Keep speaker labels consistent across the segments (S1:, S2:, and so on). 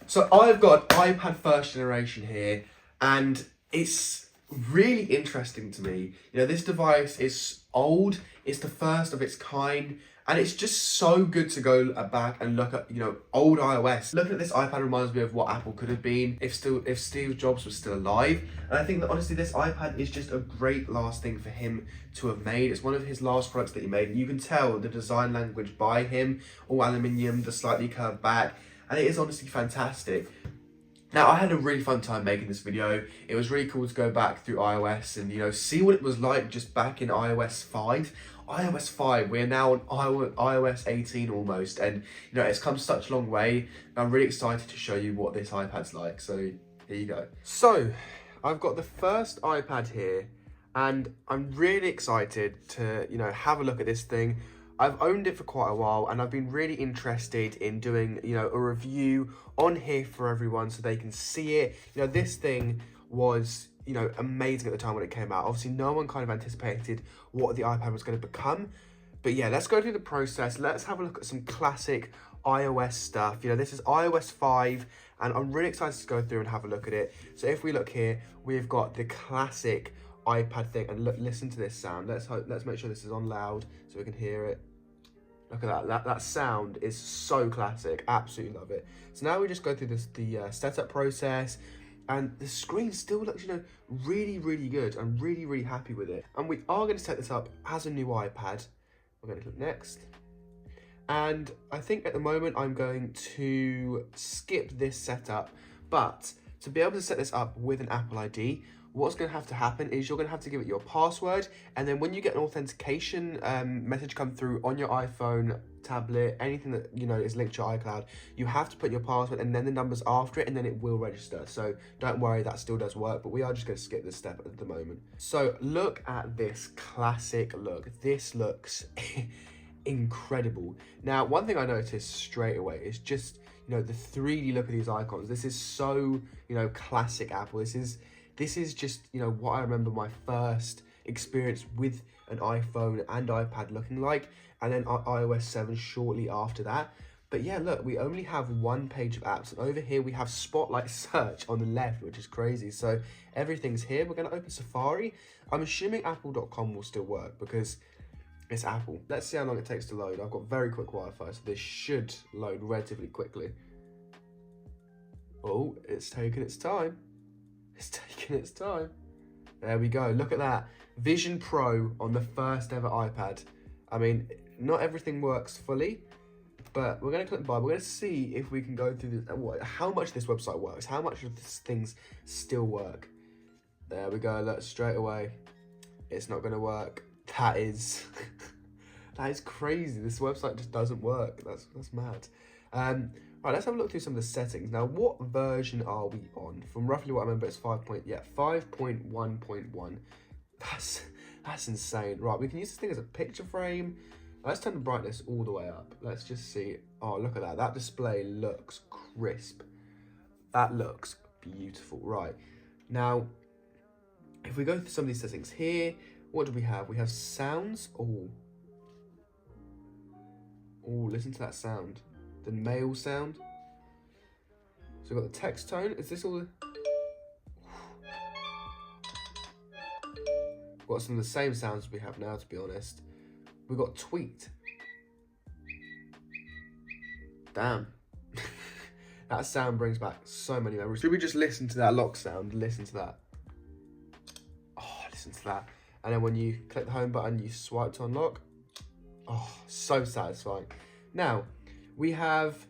S1: So I've got iPad first generation here, and it's really interesting to me. You know, this device is old, it's the first of its kind, and it's just so good to go back and look at, you know, old iOS. Looking at this iPad reminds me of what Apple could have been if Steve Jobs was still alive. And I think that honestly, this iPad is just a great last thing for him to have made. It's one of his last products that he made. You can tell the design language by him, all aluminium, the slightly curved back, and it is honestly fantastic. Now, I had a really fun time making this video. It was really cool to go back through iOS and, you know, see what it was like just back in iOS 5. iOS 5, we're now on iOS 18 almost, and, you know, it's come such a long way. I'm really excited to show you what this iPad's like, so here you go. So, I've got the first iPad here, and I'm really excited to, you know, have a look at this thing. I've owned it for quite a while, and I've been really interested in doing, you know, a review on here for everyone so they can see it. You know, this thing was, you know, amazing at the time when it came out. Obviously, no one kind of anticipated what the iPad was going to become. But yeah, let's go through the process. Let's have a look at some classic iOS stuff. You know, this is iOS 5, and I'm really excited to go through and have a look at it. So if we look here, we've got the classic iPad thing, and look, listen to this sound. Let's make sure this is on loud so we can hear it. Look at that. That sound is so classic. Absolutely love it. So now we just go through the setup process, and the screen still looks, you know, really, really good. I'm really, really happy with it. And we are going to set this up as a new iPad. We're going to click next. And I think at the moment I'm going to skip this setup, but to be able to set this up with an Apple ID, what's going to have to happen is you're going to have to give it your password, and then when you get an authentication message come through on your iPhone, tablet, anything that, you know, is linked to your iCloud, you have to put your password and then the numbers after it, and then it will register. So don't worry, that still does work, but we are just going to skip this step at the moment. So look at this classic look. This looks incredible. Now, one thing I noticed straight away is just, you know, the 3D look of these icons. This is so, you know, classic Apple. This is just, you know, what I remember my first experience with an iPhone and iPad looking like, and then iOS 7 shortly after that. But yeah, look, we only have one page of apps, and over here we have Spotlight Search on the left, which is crazy. So everything's here. We're going to open Safari. I'm assuming apple.com will still work because it's Apple. Let's see how long it takes to load. I've got very quick Wi-Fi, so this should load relatively quickly. Oh, it's taking its time. It's taking its time. There we go. Look at that. Vision Pro on the first ever iPad. I mean, not everything works fully, but we're going to click buy. We're going to see if we can go through this, how much this website works, how much of these things still work. There we go. Look, straight away, it's not going to work. That is, that is crazy. This website just doesn't work. That's mad. Right, let's have a look through some of the settings. Now, what version are we on? From roughly what I remember, it's 5.1.1. That's insane. Right, we can use this thing as a picture frame. Let's turn the brightness all the way up. Let's just see. Oh, look at that. That display looks crisp. That looks beautiful. Right, now, if we go through some of these settings here, what do we have? We have sounds. Oh, listen to that sound. The mail sound. So we've got the text tone. Is this all the... Got some of the same sounds we have now, to be honest. We've got tweet. Damn. That sound brings back so many memories. Should we just listen to that lock sound? Listen to that. Oh, listen to that. And then when you click the home button, you swipe to unlock. Oh, so satisfying. Now, we have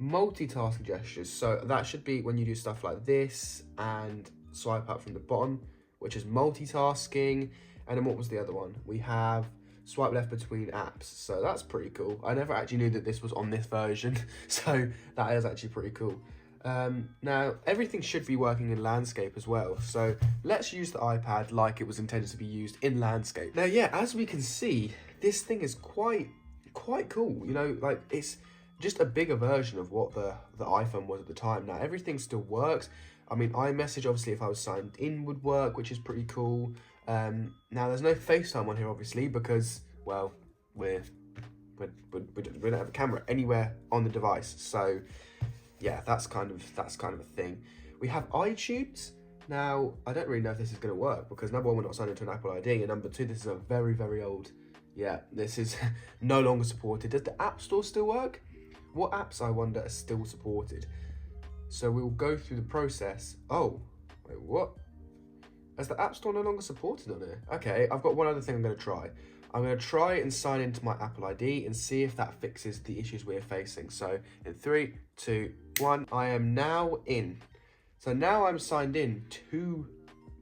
S1: multitasking gestures. So that should be when you do stuff like this and swipe up from the bottom, which is multitasking. And then what was the other one? We have swipe left between apps. So that's pretty cool. I never actually knew that this was on this version. So that is actually pretty cool. Now, everything should be working in landscape as well. So let's use the iPad like it was intended to be used in landscape. Now, yeah, as we can see, this thing is quite cool. You know, like it's just a bigger version of what the iPhone was at the time. Now, everything still works. I mean, iMessage, obviously, if I was signed in, would work, which is pretty cool. Now, there's no FaceTime on here, obviously, because, well, we don't have a camera anywhere on the device. So, yeah, that's kind of a thing. We have iTunes. Now, I don't really know if this is going to work because number one, we're not signed into an Apple ID, and number two, this is a very, very old. Yeah, this is no longer supported. Does the App Store still work? What apps, I wonder, are still supported? So we'll go through the process. Oh, wait, what? Is the App Store no longer supported on it? Okay, I've got one other thing I'm going to try. I'm going to try and sign into my Apple ID and see if that fixes the issues we're facing. So in 3, 2, 1, I am now in. So now I'm signed in to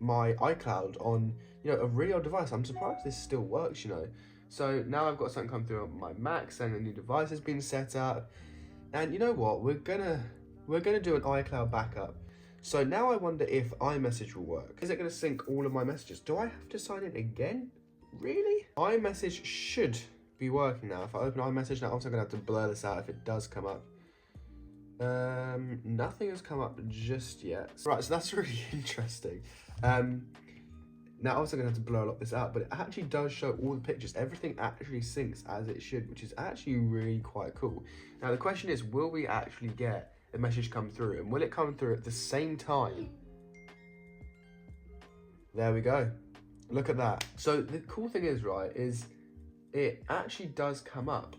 S1: my iCloud on, you know, a really old device. I'm surprised this still works, you know. So now I've got something come through on my Mac saying a new device has been set up. And you know what? We're gonna do an iCloud backup. So now I wonder if iMessage will work. Is it gonna sync all of my messages? Do I have to sign in again? Really? iMessage should be working now. If I open iMessage now, I'm also gonna have to blur this out if it does come up. Nothing has come up just yet. Right, so that's really interesting. Now, I'm also going to have to blur a lot of this out, but it actually does show all the pictures. Everything actually syncs as it should, which is actually really quite cool. Now, the question is, will we actually get a message come through? And will it come through at the same time? There we go. Look at that. So the cool thing is, right, is it actually does come up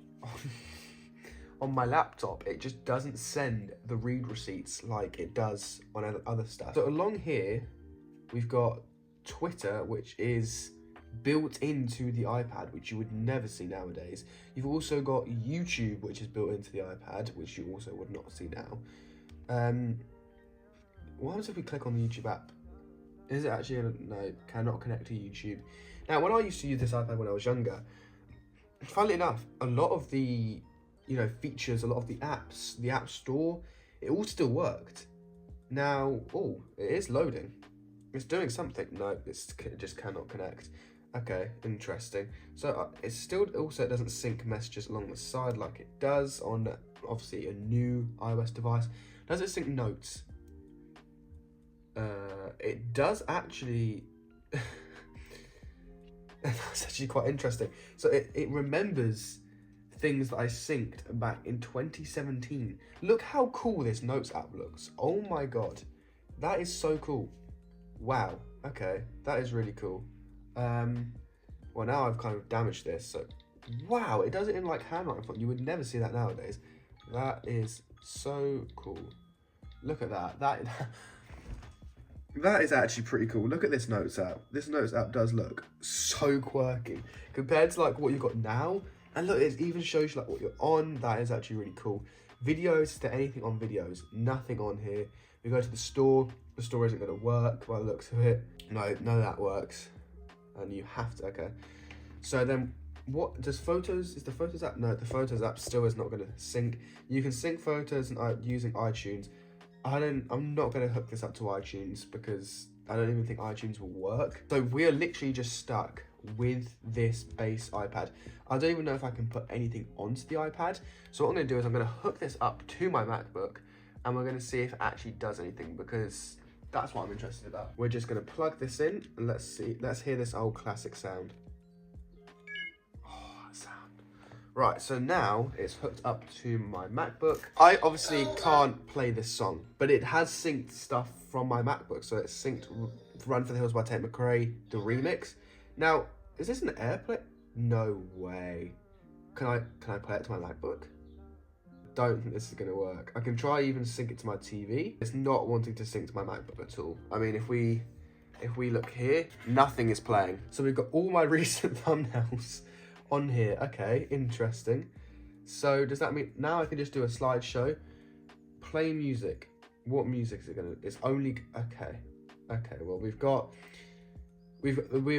S1: on my laptop. It just doesn't send the read receipts like it does on other stuff. So along here, we've got Twitter, which is built into the iPad, which you would never see nowadays. You've also got YouTube, which is built into the iPad, which you also would not see now. What happens if we click on the YouTube app? Is it actually no, cannot connect to YouTube. Now, when I used to use this iPad when I was younger, funnily enough, a lot of the, you know, features, a lot of the apps, the App Store, it all still worked. Now, oh, it is loading. It's doing something. No, it just cannot connect. Okay, interesting. So it's still also, it doesn't sync messages along the side like it does on obviously a new iOS device. Does it sync notes? It does actually. That's actually quite interesting. So it remembers things that I synced back in 2017. Look how cool this Notes app looks. Oh my god, that is so cool. Wow, okay, that is really cool. Well, now I've kind of damaged this, so wow, it does it in like handwriting font. You would never see that nowadays. That is so cool. Look at that. That is actually pretty cool. Look at this Notes app. This Notes app does look so quirky compared to like what you've got now. And look, it even shows you like what you're on. That is actually really cool. Videos, is there anything on videos? Nothing on here. We go to the store isn't going to work by the looks of it. No, none of that works. And you have to, okay. So then, what does Photos, is the Photos app? No, the Photos app still is not going to sync. You can sync photos and using iTunes. I'm not going to hook this up to iTunes because I don't even think iTunes will work. So we are literally just stuck with this base iPad. I don't even know if I can put anything onto the iPad. So what I'm going to do is I'm going to hook this up to my MacBook and we're going to see if it actually does anything because that's what I'm interested about. We're just going to plug this in and let's hear this old classic sound. Oh, that sound. Right, so now it's hooked up to my MacBook. I obviously can't play this song, but it has synced stuff from my MacBook. So it's synced Run for the Hills by Tate McRae, the remix. Now, is this an AirPlay? No way. Can I play it to my MacBook? Don't think this is gonna work. I can try even sync it to my TV. It's not wanting to sync to my MacBook at all. I mean, if we look here, nothing is playing. So we've got all my recent thumbnails on here. Okay, interesting. So does that mean now I can just do a slideshow? Play music. What music is it gonna? It's only okay. Okay. Well, we've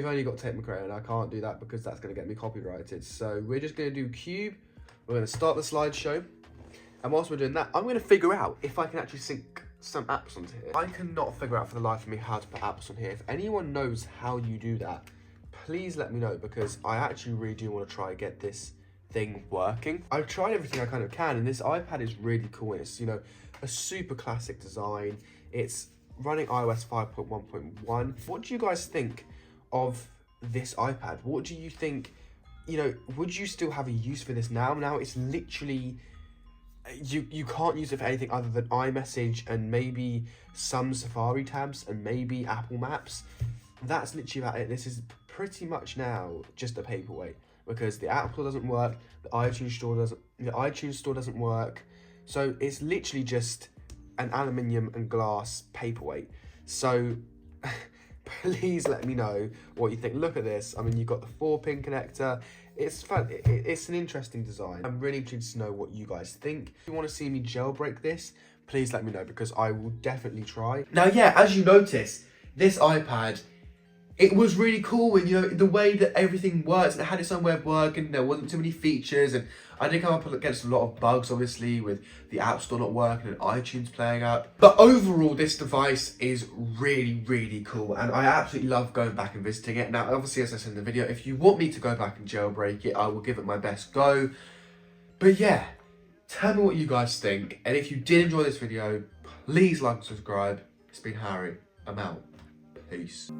S1: only got Tate McRae, and I can't do that because that's gonna get me copyrighted. So we're just gonna do Cube. We're gonna start the slideshow, and whilst we're doing that, I'm gonna figure out if I can actually sync some apps onto here. I cannot figure out for the life of me how to put apps on here. If anyone knows how you do that, please let me know because I actually really do want to try and get this thing working. I've tried everything I kind of can, and this iPad is really cool. It's, you know, a super classic design. It's running iOS 5.1.1. What do you guys think of this iPad? What do you think, you know, would you still have a use for this now? Now it's literally you can't use it for anything other than iMessage and maybe some Safari tabs and maybe Apple Maps. That's literally about it. This is pretty much now just a paperweight because the App Store doesn't work, the iTunes Store doesn't work. So it's literally just an aluminium and glass paperweight. So please let me know what you think. Look at this. I mean, you've got the 4-pin connector. It's fun. It's an interesting design. I'm really interested to know what you guys think. If you want to see me jailbreak this, please let me know because I will definitely try. Now, yeah, as you notice, this iPad, it was really cool, and you know, the way that everything works, and it had its own way of working, there wasn't too many features, and I did come up against a lot of bugs, obviously, with the App Store not working and iTunes playing up. But overall, this device is really, really cool, and I absolutely love going back and visiting it. Now, obviously, as I said in the video, if you want me to go back and jailbreak it, I will give it my best go. But yeah, tell me what you guys think, and if you did enjoy this video, please like and subscribe. It's been Harry. I'm out. Peace.